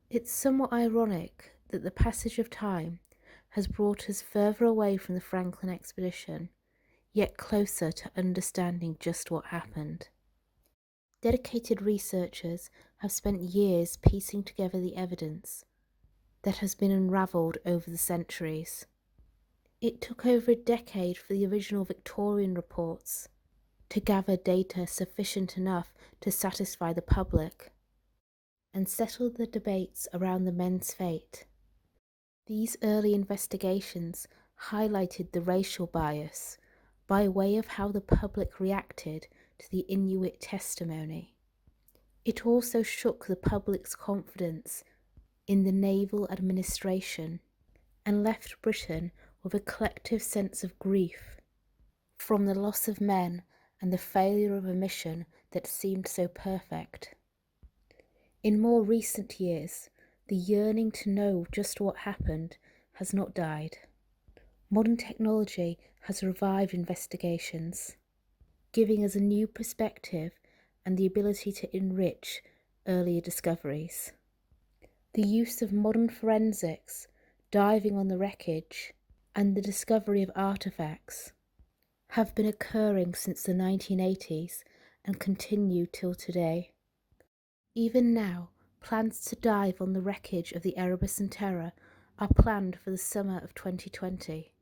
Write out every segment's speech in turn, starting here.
It's somewhat ironic that the passage of time has brought us further away from the Franklin expedition, yet closer to understanding just what happened. Dedicated researchers have spent years piecing together the evidence that has been unravelled over the centuries. It took over a decade for the original Victorian reports to gather data sufficient enough to satisfy the public and settle the debates around the men's fate. These early investigations highlighted the racial bias by way of how the public reacted to the Inuit testimony. It also shook the public's confidence in the naval administration and left Britain with a collective sense of grief from the loss of men and the failure of a mission that seemed so perfect. In more recent years, the yearning to know just what happened has not died. Modern technology has revived investigations, giving us a new perspective and the ability to enrich earlier discoveries. The use of modern forensics, diving on the wreckage, and the discovery of artifacts have been occurring since the 1980s and continue till today. Even now, plans to dive on the wreckage of the Erebus and Terror are planned for the summer of 2020.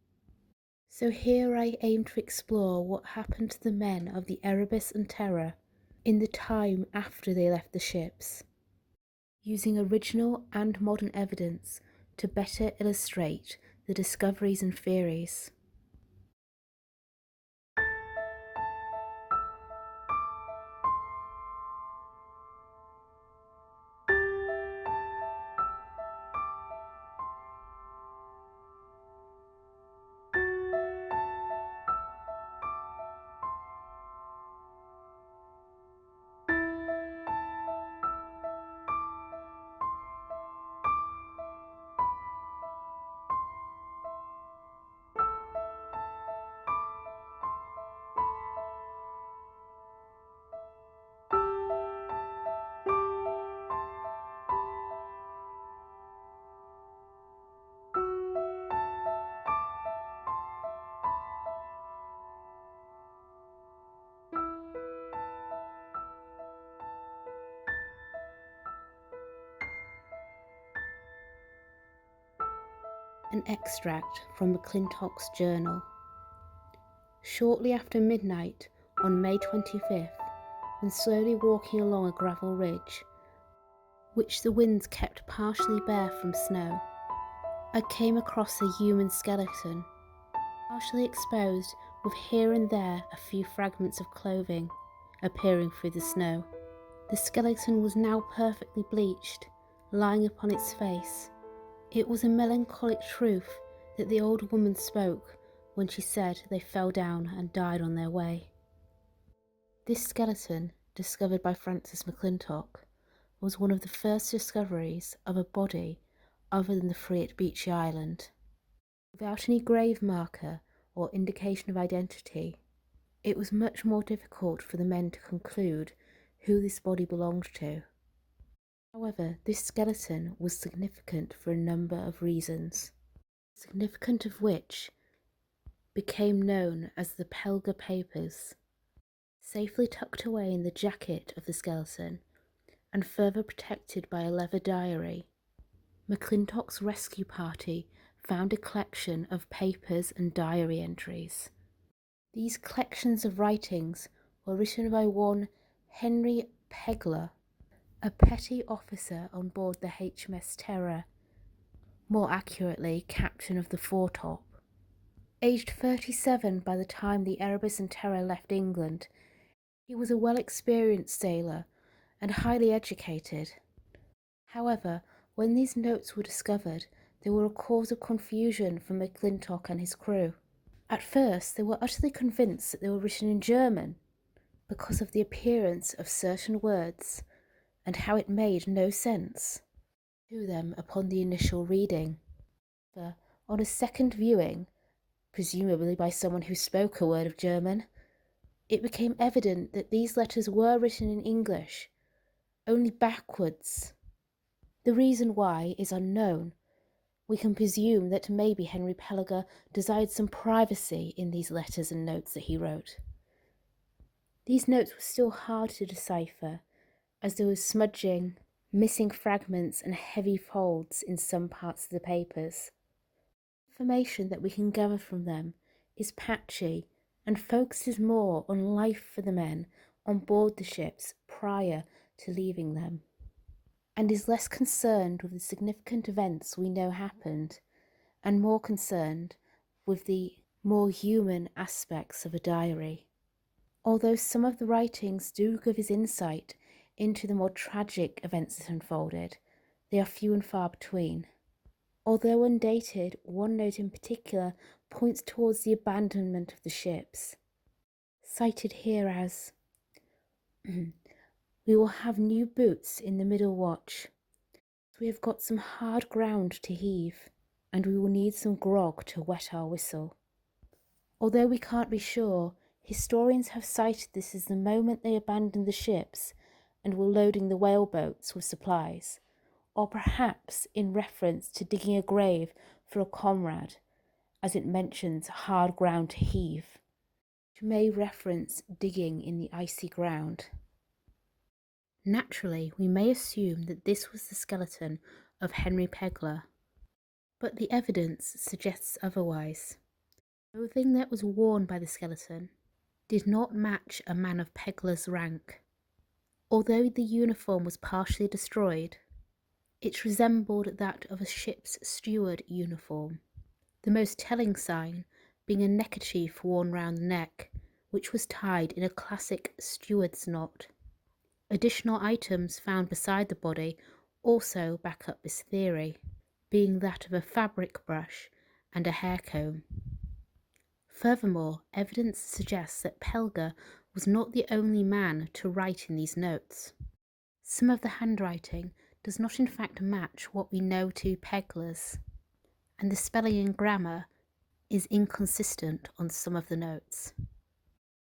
So here I aim to explore what happened to the men of the Erebus and Terror in the time after they left the ships, using original and modern evidence to better illustrate the discoveries and theories. An extract from McClintock's journal. Shortly after midnight on May 25th, when slowly walking along a gravel ridge, which the winds kept partially bare from snow, I came across a human skeleton, partially exposed with here and there a few fragments of clothing appearing through the snow. The skeleton was now perfectly bleached, lying upon its face. It was a melancholic truth that the old woman spoke when she said they fell down and died on their way. This skeleton, discovered by Francis McClintock, was one of the first discoveries of a body other than the three at Beechey Island. Without any grave marker or indication of identity, it was much more difficult for the men to conclude who this body belonged to. However, this skeleton was significant for a number of reasons, significant of which became known as the Pelger Papers. Safely tucked away in the jacket of the skeleton and further protected by a leather diary, McClintock's rescue party found a collection of papers and diary entries. These collections of writings were written by one Henry Pegler, a petty officer on board the HMS Terror, more accurately, captain of the foretop. Aged 37 by the time the Erebus and Terror left England, he was a well-experienced sailor and highly educated. However, when these notes were discovered, they were a cause of confusion for McClintock and his crew. At first, they were utterly convinced that they were written in German because of the appearance of certain words and how it made no sense to them upon the initial reading. But on a second viewing, presumably by someone who spoke a word of German, it became evident that these letters were written in English, only backwards. The reason why is unknown. We can presume that maybe Henry Pelliger desired some privacy in these letters and notes that he wrote. These notes were still hard to decipher, as there was smudging, missing fragments and heavy folds in some parts of the papers. Information that we can gather from them is patchy and focuses more on life for the men on board the ships prior to leaving them, and is less concerned with the significant events we know happened, and more concerned with the more human aspects of a diary. Although some of the writings do give us insight into the more tragic events that unfolded, they are few and far between. Although undated, one note in particular points towards the abandonment of the ships, cited here as, "We will have new boots in the middle watch. We have got some hard ground to heave, and we will need some grog to wet our whistle." Although we can't be sure, historians have cited this as the moment they abandoned the ships and were loading the whaleboats with supplies, or perhaps in reference to digging a grave for a comrade, as it mentions hard ground to heave, which may reference digging in the icy ground. Naturally, we may assume that this was the skeleton of Henry Pegler, but the evidence suggests otherwise. The clothing that was worn by the skeleton did not match a man of Pegler's rank. Although the uniform was partially destroyed, it resembled that of a ship's steward uniform, the most telling sign being a neckerchief worn round the neck, which was tied in a classic steward's knot. Additional items found beside the body also back up this theory, being that of a fabric brush and a hair comb. Furthermore, evidence suggests that Pelger was not the only man to write in these notes. Some of the handwriting does not in fact match what we know to Pegler's, and the spelling and grammar is inconsistent on some of the notes.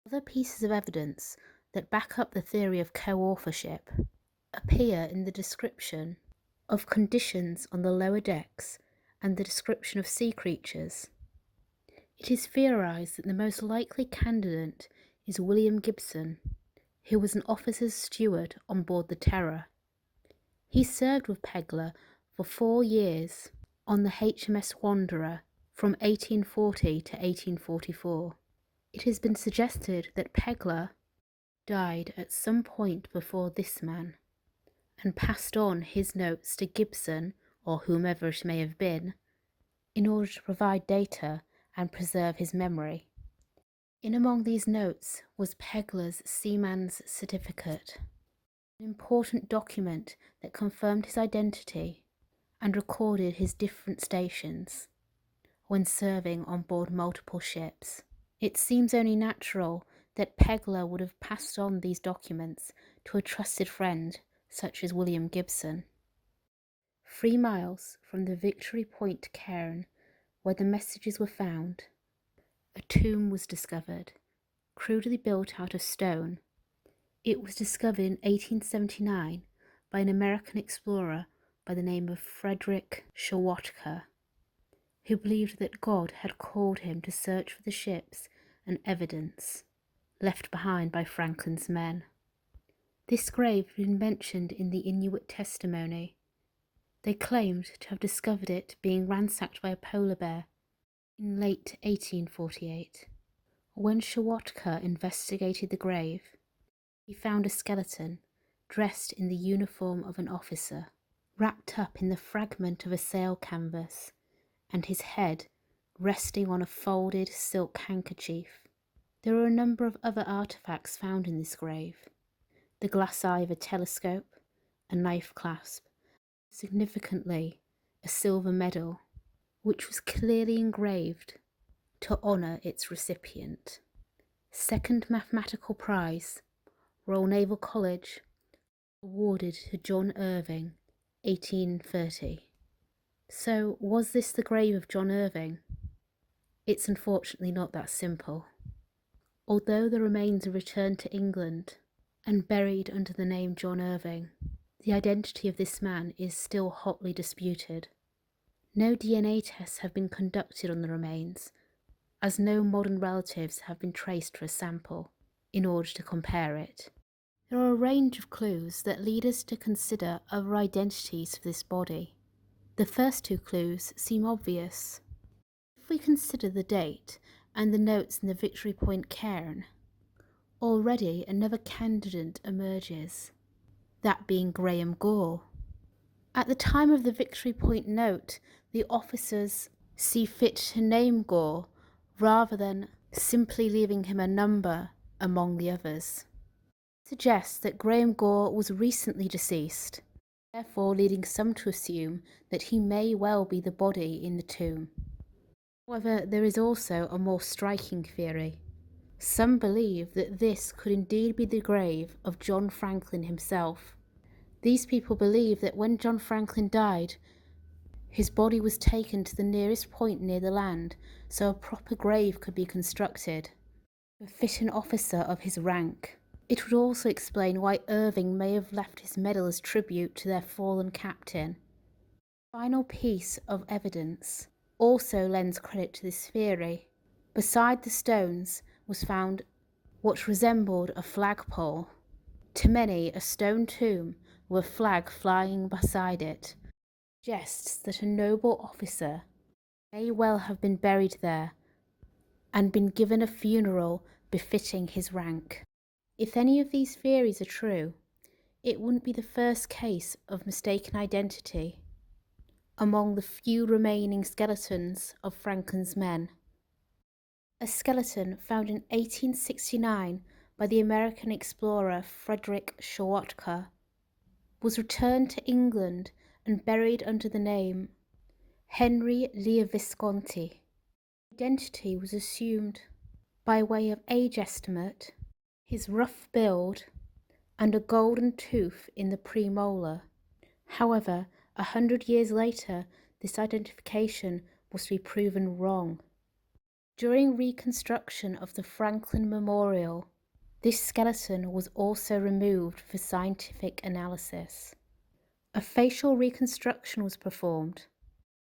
Other pieces of evidence that back up the theory of co-authorship appear in the description of conditions on the lower decks and the description of sea creatures. It is theorized that the most likely candidate is William Gibson, who was an officer's steward on board the Terror. He served with Pegler for 4 years on the HMS Wanderer from 1840 to 1844. It has been suggested that Pegler died at some point before this man, and passed on his notes to Gibson, or whomever it may have been, in order to provide data and preserve his memory. In among these notes was Pegler's seaman's certificate, an important document that confirmed his identity and recorded his different stations when serving on board multiple ships. It seems only natural that Pegler would have passed on these documents to a trusted friend such as William Gibson. 3 miles from the Victory Point cairn, where the messages were found, a tomb was discovered, crudely built out of stone. It was discovered in 1879 by an American explorer by the name of Frederick Schwatka, who believed that God had called him to search for the ships and evidence left behind by Franklin's men. This grave had been mentioned in the Inuit testimony. They claimed to have discovered it being ransacked by a polar bear in late 1848. When Schwatka investigated the grave, he found a skeleton dressed in the uniform of an officer, wrapped up in the fragment of a sail canvas, and his head resting on a folded silk handkerchief. There are a number of other artifacts found in this grave: the glass eye of a telescope, a knife clasp, significantly a silver medal, which was clearly engraved to honour its recipient. Second mathematical prize, Royal Naval College, awarded to John Irving, 1830. So, was this the grave of John Irving? It's unfortunately not that simple. Although the remains are returned to England and buried under the name John Irving, The identity of this man is still hotly disputed. No DNA tests have been conducted on the remains, as no modern relatives have been traced to a sample in order to compare it. There are a range of clues that lead us to consider other identities for this body. The first two clues seem obvious. If we consider the date and the notes in the Victory Point cairn, already another candidate emerges, that being Graham Gore. At the time of the Victory Point note, the officers see fit to name Gore rather than simply leaving him a number among the others. It suggests that Graham Gore was recently deceased, therefore leading some to assume that he may well be the body in the tomb. However, there is also a more striking theory. Some believe that this could indeed be the grave of John Franklin himself. These people believe that when John Franklin died, his body was taken to the nearest point near the land, so a proper grave could be constructed to fit an officer of his rank. It would also explain why Irving may have left his medal as tribute to their fallen captain. The final piece of evidence also lends credit to this theory. Beside the stones was found what resembled a flagpole. To many, a stone tomb with a flag flying beside it suggests that a noble officer may well have been buried there and been given a funeral befitting his rank. If any of these theories are true, it wouldn't be the first case of mistaken identity among the few remaining skeletons of Franklin's men. A skeleton found in 1869 by the American explorer Frederick Schwatka was returned to England and buried under the name Henry Lear Visconti. Identity was assumed by way of age estimate, his rough build, and a golden tooth in the premolar. However, 100 years later, this identification was to be proven wrong. During reconstruction of the Franklin Memorial, this skeleton was also removed for scientific analysis. A facial reconstruction was performed,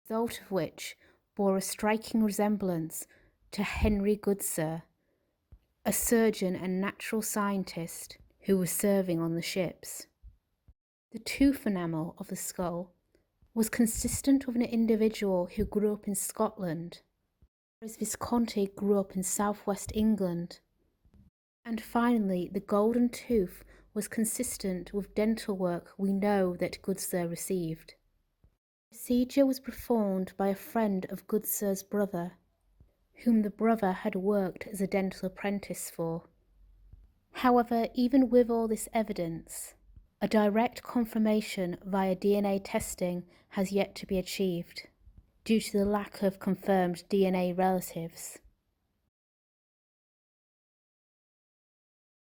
the result of which bore a striking resemblance to Henry Goodsir, a surgeon and natural scientist who was serving on the ships. The tooth enamel of the skull was consistent with an individual who grew up in Scotland, whereas Visconti grew up in southwest England. And finally, the golden tooth was consistent with dental work we know that Goodsir received. The procedure was performed by a friend of Goodsir's brother, whom the brother had worked as a dental apprentice for. However, even with all this evidence, a direct confirmation via DNA testing has yet to be achieved, due to the lack of confirmed DNA relatives.